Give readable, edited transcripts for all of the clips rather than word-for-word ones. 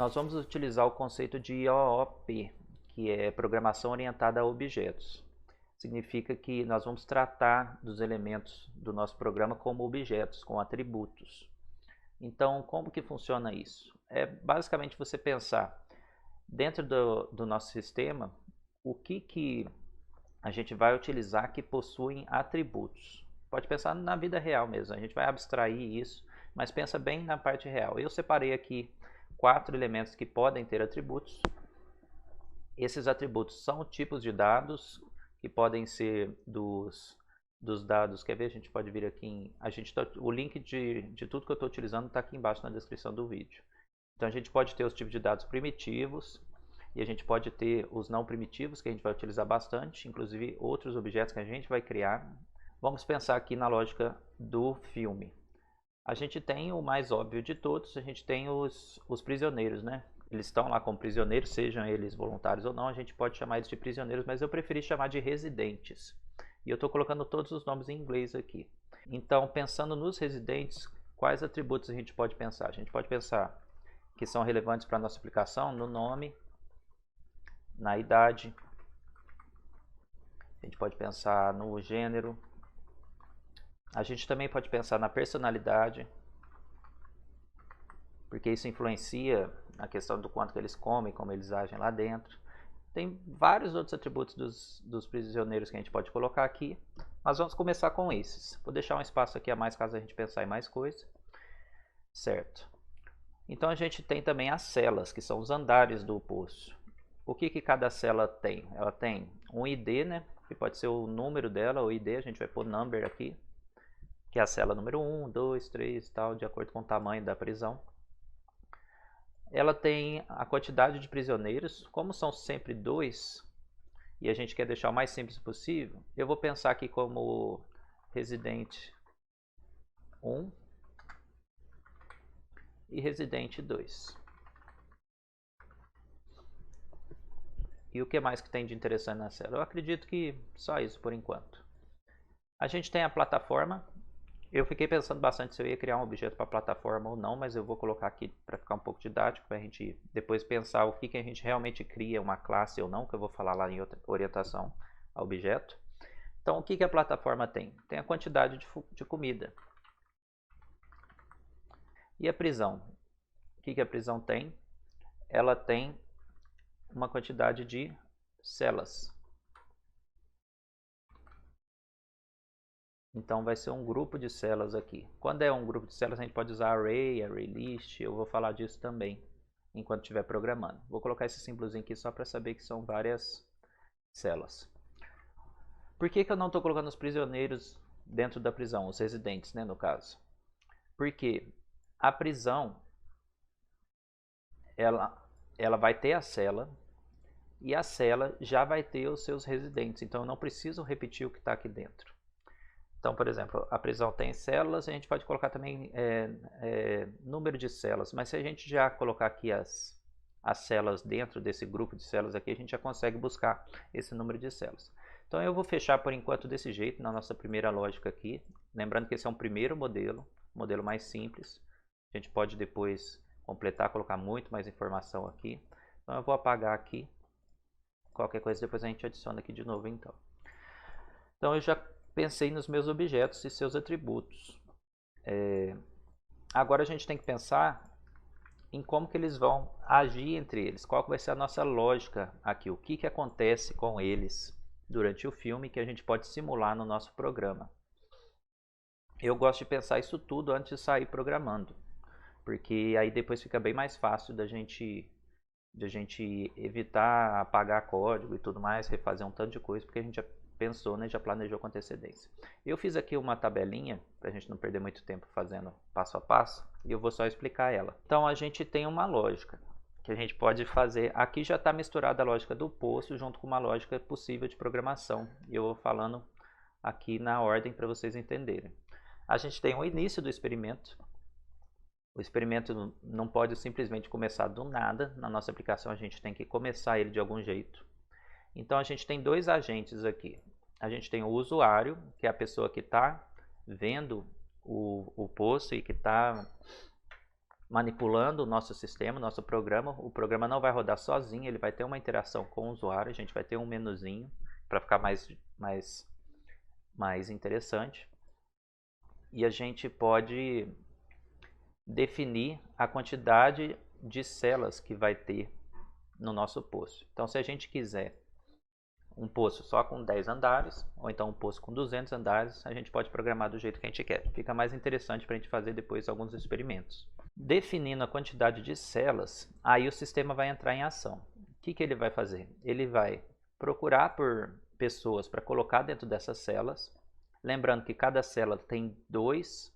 nós vamos utilizar o conceito de OOP, que é Programação Orientada a Objetos. Significa que nós vamos tratar dos elementos do nosso programa como objetos, com atributos. Então, como que funciona isso? É basicamente você pensar dentro do nosso sistema o que a gente vai utilizar que possuem atributos. Pode pensar na vida real mesmo, a gente vai abstrair isso, mas pensa bem na parte real. Eu separei aqui 4 elementos que podem ter atributos. Esses atributos são tipos de dados que podem ser dos dados. Quer ver? A gente pode vir aqui. O link de tudo que eu estou utilizando está aqui embaixo na descrição do vídeo. Então a gente pode ter os tipos de dados primitivos e a gente pode ter os não primitivos, que a gente vai utilizar bastante, inclusive outros objetos que a gente vai criar. Vamos pensar aqui na lógica do filme. A gente tem o mais óbvio de todos, a gente tem os prisioneiros, né? Eles estão lá como prisioneiros, sejam eles voluntários ou não, a gente pode chamar eles de prisioneiros, mas eu preferi chamar de residentes. E eu estou colocando todos os nomes em inglês aqui. Então, pensando nos residentes, quais atributos a gente pode pensar? A gente pode pensar que são relevantes para a nossa aplicação no nome, na idade, a gente pode pensar no gênero, a gente também pode pensar na personalidade, porque isso influencia na questão do quanto que eles comem, como eles agem lá dentro. Tem vários outros atributos dos prisioneiros que a gente pode colocar aqui, mas vamos começar com esses. Vou deixar um espaço aqui a mais caso a gente pensar em mais coisa. Certo. Então a gente tem também as celas, que são os andares do poço. O que cada cela tem? Ela tem um ID, né, que pode ser o número dela, o ID, a gente vai pôr number aqui, que é a cela número 1, 2, 3 e tal, de acordo com o tamanho da prisão. Ela tem a quantidade de prisioneiros, como são sempre 2, e a gente quer deixar o mais simples possível, eu vou pensar aqui como residente 1 e residente 2. E o que mais que tem de interessante na célula? Eu acredito que só isso por enquanto. A gente tem a plataforma. Eu fiquei pensando bastante se eu ia criar um objeto para plataforma ou não, mas eu vou colocar aqui para ficar um pouco didático, para a gente depois pensar o que a gente realmente cria, uma classe ou não, que eu vou falar lá em outra orientação a objeto. Então, o que a plataforma tem? Tem a quantidade de comida. E a prisão? O que a prisão tem? Ela tem uma quantidade de celas. Então vai ser um grupo de celas aqui. Quando é um grupo de celas, a gente pode usar array, array list. Eu vou falar disso também enquanto estiver programando. Vou colocar esse símbolozinho aqui só para saber que são várias celas. Por que eu não estou colocando os prisioneiros dentro da prisão, os residentes, né, no caso? Porque a prisão, ela vai ter a cela e a cela já vai ter os seus residentes. Então eu não preciso repetir o que está aqui dentro. Então, por exemplo, a prisão tem células, a gente pode colocar também número de células, mas se a gente já colocar aqui as células dentro desse grupo de células aqui, a gente já consegue buscar esse número de células. Então eu vou fechar por enquanto desse jeito, na nossa primeira lógica aqui, lembrando que esse é um primeiro modelo mais simples, a gente pode depois completar, colocar muito mais informação aqui. Então eu vou apagar aqui, qualquer coisa depois a gente adiciona aqui de novo então. Então eu já pensei nos meus objetos e seus atributos. Agora a gente tem que pensar em como que eles vão agir entre eles. Qual que vai ser a nossa lógica aqui. O que acontece com eles durante o filme que a gente pode simular no nosso programa. Eu gosto de pensar isso tudo antes de sair programando. Porque aí depois fica bem mais fácil da gente evitar apagar código e tudo mais, refazer um tanto de coisa, porque a gente já pensou, né, já planejou com antecedência. Eu fiz aqui uma tabelinha, para a gente não perder muito tempo fazendo passo a passo, e eu vou só explicar ela. Então a gente tem uma lógica que a gente pode fazer. Aqui já está misturada a lógica do poço junto com uma lógica possível de programação. E eu vou falando aqui na ordem para vocês entenderem. A gente tem o início do experimento. O experimento não pode simplesmente começar do nada. Na nossa aplicação a gente tem que começar ele de algum jeito. Então a gente tem 2 agentes aqui. A gente tem o usuário, que é a pessoa que está vendo o poço e que está manipulando o nosso sistema, o nosso programa. O programa não vai rodar sozinho, ele vai ter uma interação com o usuário, a gente vai ter um menuzinho para ficar mais interessante. E a gente pode definir a quantidade de celas que vai ter no nosso poço. Então, se a gente quiser um poço só com 10 andares, ou então um poço com 200 andares, a gente pode programar do jeito que a gente quer. Fica mais interessante para a gente fazer depois alguns experimentos. Definindo a quantidade de celas, aí o sistema vai entrar em ação. O que ele vai fazer? Ele vai procurar por pessoas para colocar dentro dessas celas. Lembrando que cada cela tem 2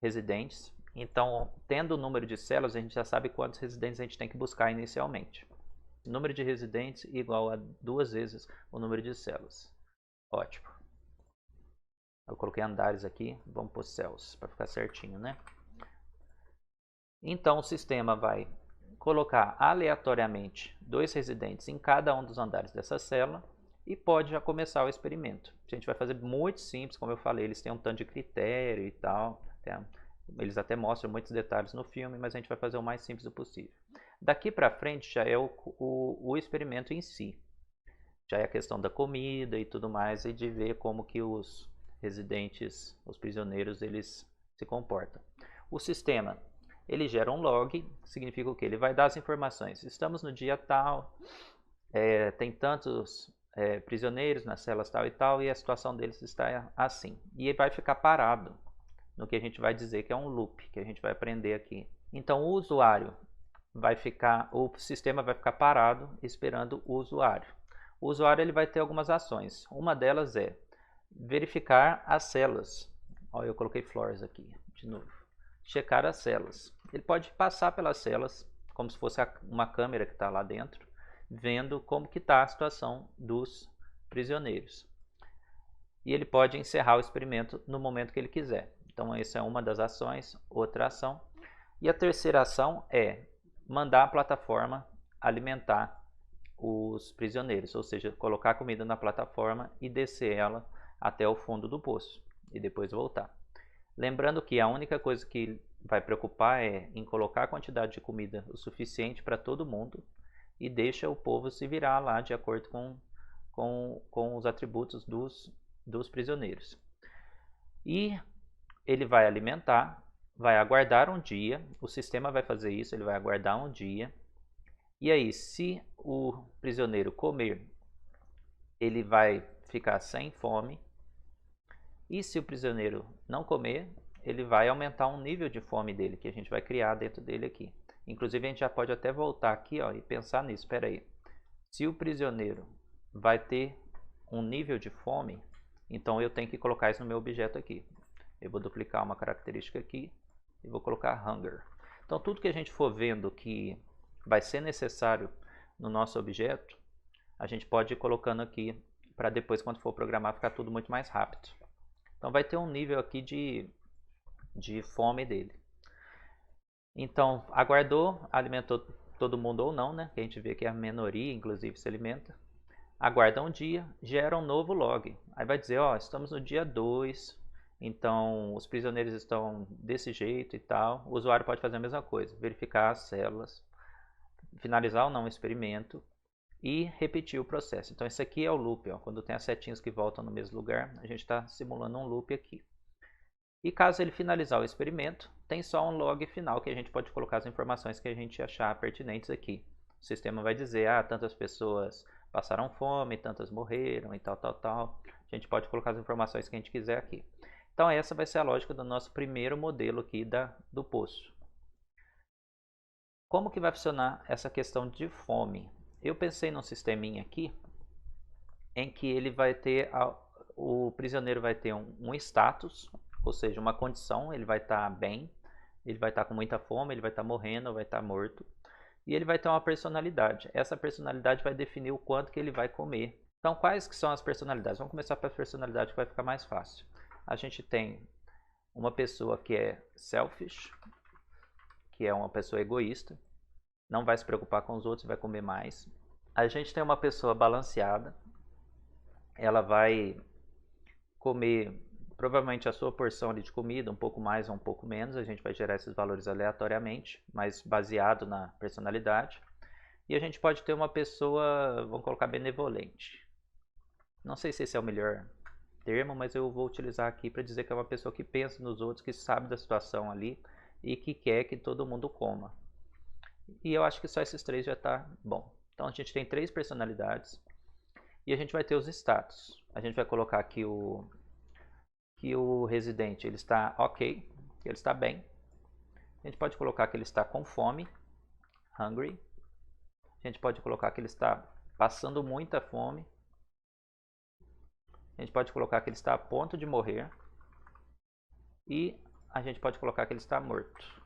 residentes. Então, tendo o número de celas, a gente já sabe quantos residentes a gente tem que buscar inicialmente. O número de residentes igual a 2 vezes o número de celas. Ótimo. Eu coloquei andares aqui, vamos pôr céus, para ficar certinho, né? Então, o sistema vai colocar aleatoriamente 2 residentes em cada um dos andares dessa célula e pode já começar o experimento. A gente vai fazer muito simples, como eu falei, eles têm um tanto de critério e tal. Eles até mostram muitos detalhes no filme, mas a gente vai fazer o mais simples possível. Daqui para frente já é o experimento em si. Já é a questão da comida e tudo mais, e de ver como que os residentes, os prisioneiros, eles se comportam. O sistema, ele gera um log, que significa o quê? Ele vai dar as informações. Estamos no dia tal, tem tantos prisioneiros nas celas tal e tal, e a situação deles está assim. E ele vai ficar parado no que a gente vai dizer que é um loop, que a gente vai aprender aqui. Então o usuário vai ficar, o sistema vai ficar parado esperando o usuário. O usuário ele vai ter algumas ações. Uma delas é verificar as células. Olha, eu coloquei floors aqui, de novo. Checar as células. Ele pode passar pelas células, como se fosse uma câmera que está lá dentro, vendo como que está a situação dos prisioneiros. E ele pode encerrar o experimento no momento que ele quiser. Então, essa é uma das ações. Outra ação. E a terceira ação é mandar a plataforma alimentar os prisioneiros, ou seja, colocar comida na plataforma e descer ela até o fundo do poço e depois voltar. Lembrando que a única coisa que vai preocupar é em colocar a quantidade de comida o suficiente para todo mundo e deixa o povo se virar lá de acordo com os atributos dos prisioneiros. E ele vai alimentar, vai aguardar um dia, o sistema vai fazer isso, ele vai aguardar um dia. E aí, se o prisioneiro comer, ele vai ficar sem fome. E se o prisioneiro não comer, ele vai aumentar um nível de fome dele, que a gente vai criar dentro dele aqui. Inclusive, a gente já pode até voltar aqui e pensar nisso. Espera aí. Se o prisioneiro vai ter um nível de fome, então eu tenho que colocar isso no meu objeto aqui. Eu vou duplicar uma característica aqui e vou colocar hunger. Então, tudo que a gente for vendo que vai ser necessário no nosso objeto, a gente pode ir colocando aqui para depois, quando for programar, ficar tudo muito mais rápido. Então vai ter um nível aqui de fome dele. Então, aguardou, alimentou todo mundo ou não, né? Que a gente vê que a minoria, inclusive, se alimenta. Aguarda um dia, gera um novo log. Aí vai dizer, ó, estamos no dia 2, então os prisioneiros estão desse jeito e tal. O usuário pode fazer a mesma coisa, verificar as células, finalizar ou não o experimento e repetir o processo. Então esse aqui é o loop, ó. Quando tem as setinhas que voltam no mesmo lugar, a gente está simulando um loop aqui. E caso ele finalizar o experimento, tem só um log final que a gente pode colocar as informações que a gente achar pertinentes aqui. O sistema vai dizer, tantas pessoas passaram fome, tantas morreram e tal, tal, tal. A gente pode colocar as informações que a gente quiser aqui. Então essa vai ser a lógica do nosso primeiro modelo aqui do poço. Como que vai funcionar essa questão de fome? Eu pensei num sisteminha aqui em que ele vai ter, o prisioneiro vai ter um status, ou seja, uma condição, ele vai estar bem, ele vai estar com muita fome, ele vai estar morrendo, vai estar morto. E ele vai ter uma personalidade. Essa personalidade vai definir o quanto que ele vai comer. Então, quais que são as personalidades? Vamos começar pela personalidade que vai ficar mais fácil. A gente tem uma pessoa que é selfish, que é uma pessoa egoísta, não vai se preocupar com os outros, vai comer mais. A gente tem uma pessoa balanceada, ela vai comer provavelmente a sua porção ali de comida, um pouco mais ou um pouco menos, a gente vai gerar esses valores aleatoriamente, mas baseado na personalidade. E a gente pode ter uma pessoa, vamos colocar benevolente. Não sei se esse é o melhor termo, mas eu vou utilizar aqui para dizer que é uma pessoa que pensa nos outros, que sabe da situação ali e que quer que todo mundo coma. E eu acho que só esses três já está bom. Então a gente tem 3 personalidades e a gente vai ter os status. A gente vai colocar aqui que o residente ele está ok, que ele está bem. A gente pode colocar que ele está com fome, hungry. A gente pode colocar que ele está passando muita fome. A gente pode colocar que ele está a ponto de morrer. E a gente pode colocar que ele está morto.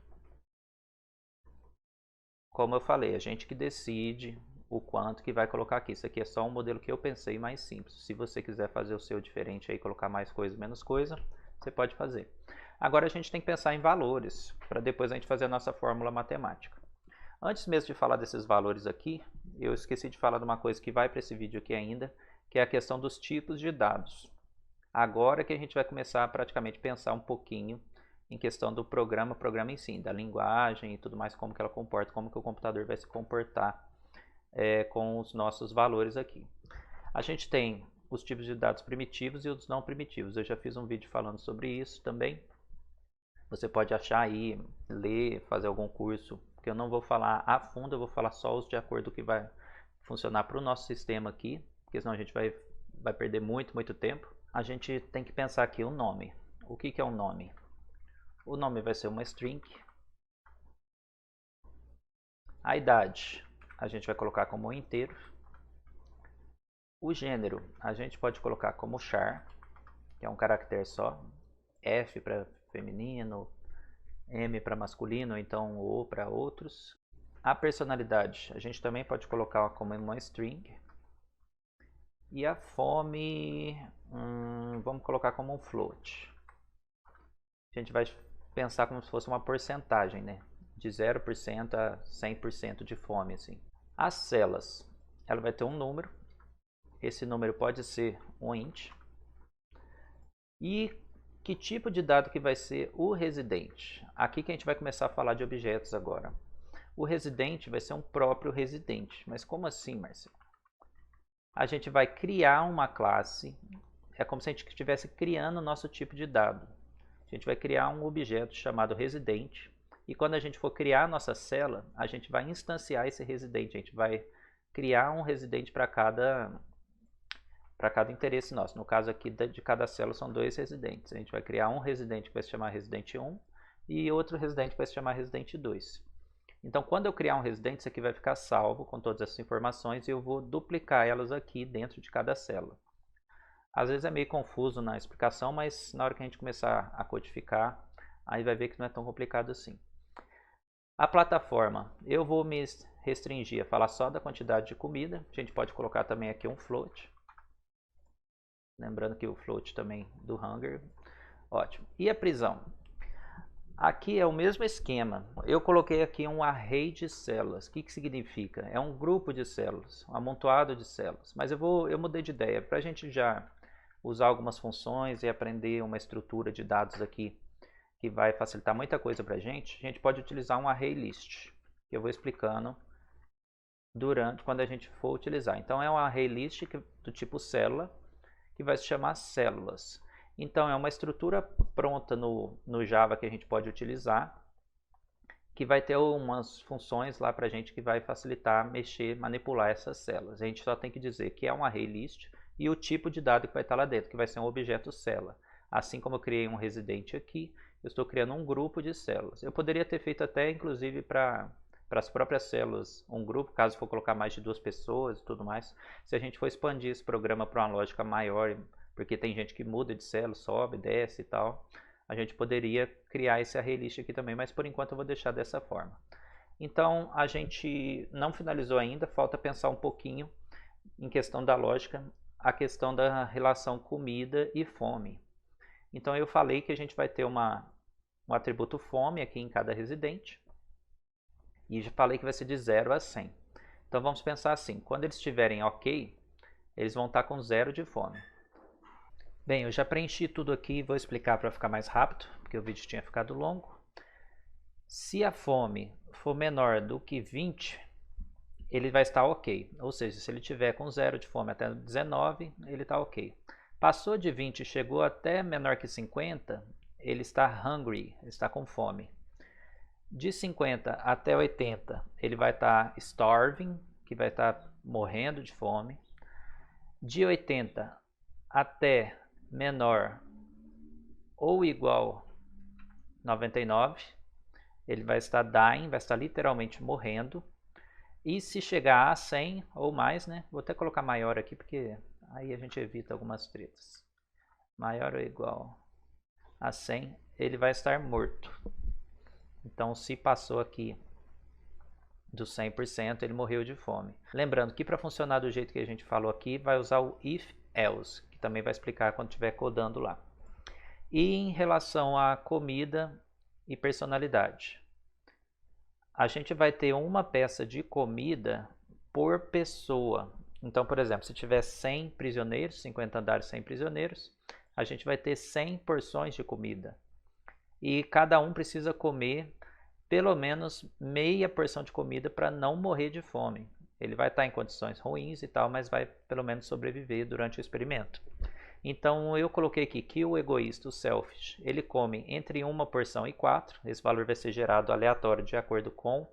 Como eu falei, a gente que decide o quanto que vai colocar aqui. Isso aqui é só um modelo que eu pensei mais simples. Se você quiser fazer o seu diferente aí, colocar mais coisa, menos coisa, você pode fazer. Agora a gente tem que pensar em valores, para depois a gente fazer a nossa fórmula matemática. Antes mesmo de falar desses valores aqui, eu esqueci de falar de uma coisa que vai para esse vídeo aqui ainda, que é a questão dos tipos de dados. Agora que a gente vai começar a praticamente pensar um pouquinho em questão do programa em si, da linguagem e tudo mais, como que ela comporta, como que o computador vai se comportar com os nossos valores aqui. A gente tem os tipos de dados primitivos e os não primitivos. Eu já fiz um vídeo falando sobre isso também. Você pode achar aí, ler, fazer algum curso, porque eu não vou falar a fundo, eu vou falar só os de acordo com o que vai funcionar para o nosso sistema aqui, porque senão a gente vai perder muito tempo. A gente tem que pensar aqui o nome. O que é um nome? O nome vai ser uma string. A idade a gente vai colocar como um inteiro. O gênero a gente pode colocar como char, que é um caractere só. F para feminino, M para masculino, então O para outros. A personalidade a gente também pode colocar como uma string. E a fome, vamos colocar como um float. A gente vai pensar como se fosse uma porcentagem, né? De 0% a 100% de fome, assim. As células, ela vai ter um número. Esse número pode ser um int. E que tipo de dado que vai ser o residente? Aqui que a gente vai começar a falar de objetos agora. O residente vai ser um próprio residente. Mas como assim, Marcelo? A gente vai criar uma classe. É como se a gente estivesse criando o nosso tipo de dado. A gente vai criar um objeto chamado residente. E quando a gente for criar a nossa célula, a gente vai instanciar esse residente. A gente vai criar um residente para cada interesse nosso. No caso aqui de cada célula são 2 residentes. A gente vai criar um residente que vai se chamar residente 1 e outro residente que vai se chamar residente 2. Então, quando eu criar um residente, isso aqui vai ficar salvo com todas essas informações e eu vou duplicar elas aqui dentro de cada célula. Às vezes é meio confuso na explicação, mas na hora que a gente começar a codificar, aí vai ver que não é tão complicado assim. A plataforma, eu vou me restringir a falar só da quantidade de comida. A gente pode colocar também aqui um float. Lembrando que o float também do hunger. Ótimo. E a prisão? Aqui é o mesmo esquema. Eu coloquei aqui um array de células. O que significa? É um grupo de células, um amontoado de células. Mas eu mudei de ideia. Para a gente já usar algumas funções e aprender uma estrutura de dados aqui que vai facilitar muita coisa para a gente pode utilizar um array list, que eu vou explicando quando a gente for utilizar. Então é um array list do tipo célula, que vai se chamar células. Então é uma estrutura pronta no Java que a gente pode utilizar, que vai ter umas funções lá para a gente que vai facilitar mexer, manipular essas células. A gente só tem que dizer que é um array list e o tipo de dado que vai estar lá dentro, que vai ser um objeto célula. Assim como eu criei um residente aqui, eu estou criando um grupo de células. Eu poderia ter feito até, inclusive, para as próprias células, um grupo, caso for colocar mais de 2 pessoas e tudo mais. Se a gente for expandir esse programa para uma lógica maior, porque tem gente que muda de célula, sobe, desce e tal, a gente poderia criar esse array list aqui também, mas por enquanto eu vou deixar dessa forma. Então, a gente não finalizou ainda, falta pensar um pouquinho em questão da lógica, a questão da relação comida e fome. Então, eu falei que a gente vai ter um atributo fome aqui em cada residente, e já falei que vai ser de 0 a 100. Então, vamos pensar assim, quando eles estiverem ok, eles vão estar com 0 de fome. Bem, eu já preenchi tudo aqui e vou explicar para ficar mais rápido, porque o vídeo tinha ficado longo. Se a fome for menor do que 20, ele vai estar ok. Ou seja, se ele tiver com 0 de fome até 19, ele está ok. Passou de 20 e chegou até menor que 50, ele está hungry, ele está com fome. De 50 até 80, ele vai estar starving, que vai estar morrendo de fome. De 80 até menor ou igual 99, ele vai estar dying, vai estar literalmente morrendo. E se chegar a 100 ou mais, né? Vou até colocar maior aqui, porque aí a gente evita algumas tretas. Maior ou igual a 100, ele vai estar morto. Então, se passou aqui do 100%, ele morreu de fome. Lembrando que para funcionar do jeito que a gente falou aqui, vai usar o if-else, que também vai explicar quando estiver codando lá. E em relação à comida e personalidade, a gente vai ter uma peça de comida por pessoa. Então, por exemplo, se tiver 100 prisioneiros, 50 andares, 100 prisioneiros, a gente vai ter 100 porções de comida. E cada um precisa comer pelo menos meia porção de comida para não morrer de fome. Ele vai estar em condições ruins e tal, mas vai pelo menos sobreviver durante o experimento. Então eu coloquei aqui que o egoísta, o selfish, ele come entre uma porção e 4. Esse valor vai ser gerado aleatório de acordo com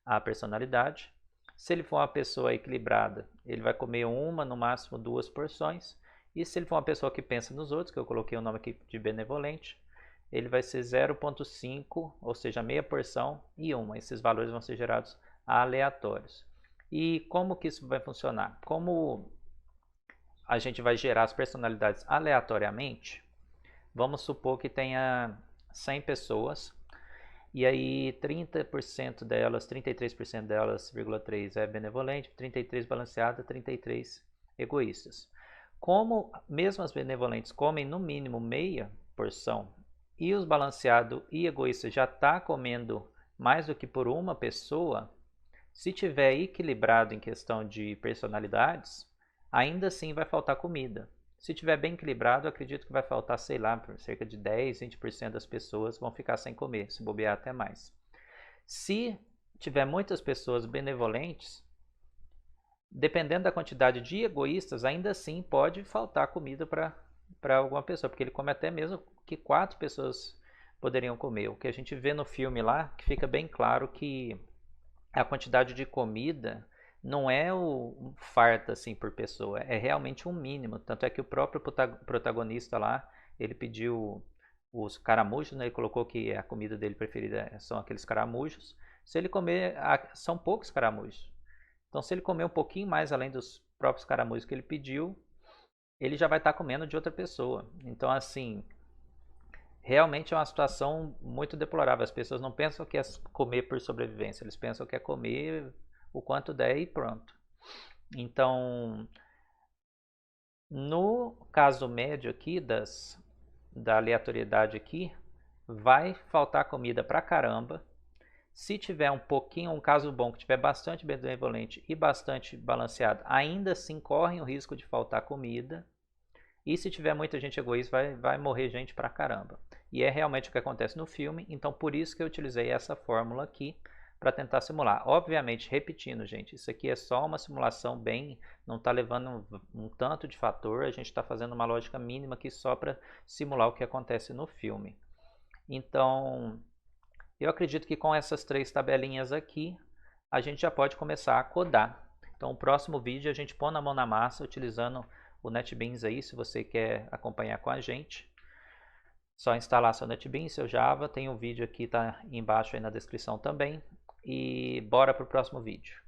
a personalidade. Se ele for uma pessoa equilibrada, ele vai comer uma, no máximo 2 porções. E se ele for uma pessoa que pensa nos outros, que eu coloquei o nome aqui de benevolente, ele vai ser 0,5, ou seja, meia porção e uma. Esses valores vão ser gerados aleatórios. E como que isso vai funcionar? Como a gente vai gerar as personalidades aleatoriamente, vamos supor que tenha 100 pessoas, e aí 30% delas, 33% delas, 0,3 é benevolente, 33 balanceada, 33 egoístas. Como mesmo as benevolentes comem no mínimo meia porção, e os balanceado e egoísta já está comendo mais do que por uma pessoa, se tiver equilibrado em questão de personalidades, ainda assim vai faltar comida. Se tiver bem equilibrado, eu acredito que vai faltar, sei lá, cerca de 10, 20% das pessoas vão ficar sem comer, se bobear até mais. Se tiver muitas pessoas benevolentes, dependendo da quantidade de egoístas, ainda assim pode faltar comida para alguma pessoa, porque ele come até mesmo que 4 pessoas poderiam comer. O que a gente vê no filme lá, que fica bem claro que a quantidade de comida não é o farta assim por pessoa, é realmente um mínimo. Tanto é que o próprio protagonista lá, ele pediu os caramujos, né? Ele colocou que a comida dele preferida são aqueles caramujos. Se ele comer, são poucos caramujos. Então, se ele comer um pouquinho mais além dos próprios caramujos que ele pediu, ele já vai estar comendo de outra pessoa. Então, assim, realmente é uma situação muito deplorável. As pessoas não pensam que é comer por sobrevivência, eles pensam que é comer o quanto der e pronto. Então, no caso médio aqui da aleatoriedade aqui, vai faltar comida pra caramba. Se tiver um pouquinho, um caso bom, que tiver bastante benevolente e bastante balanceado, ainda assim correm o risco de faltar comida. E se tiver muita gente egoísta, vai morrer gente pra caramba. E é realmente o que acontece no filme, então por isso que eu utilizei essa fórmula aqui para tentar simular. Obviamente, repetindo, gente, isso aqui é só uma simulação bem, não está levando um tanto de fator, a gente está fazendo uma lógica mínima aqui só para simular o que acontece no filme. Então, eu acredito que com essas 3 tabelinhas aqui, a gente já pode começar a codar. Então, o próximo vídeo a gente põe na mão na massa, utilizando o NetBeans aí, se você quer acompanhar com a gente. Só instalar seu NetBeans, seu Java, tem um vídeo aqui, tá embaixo aí na descrição também. E bora para o próximo vídeo.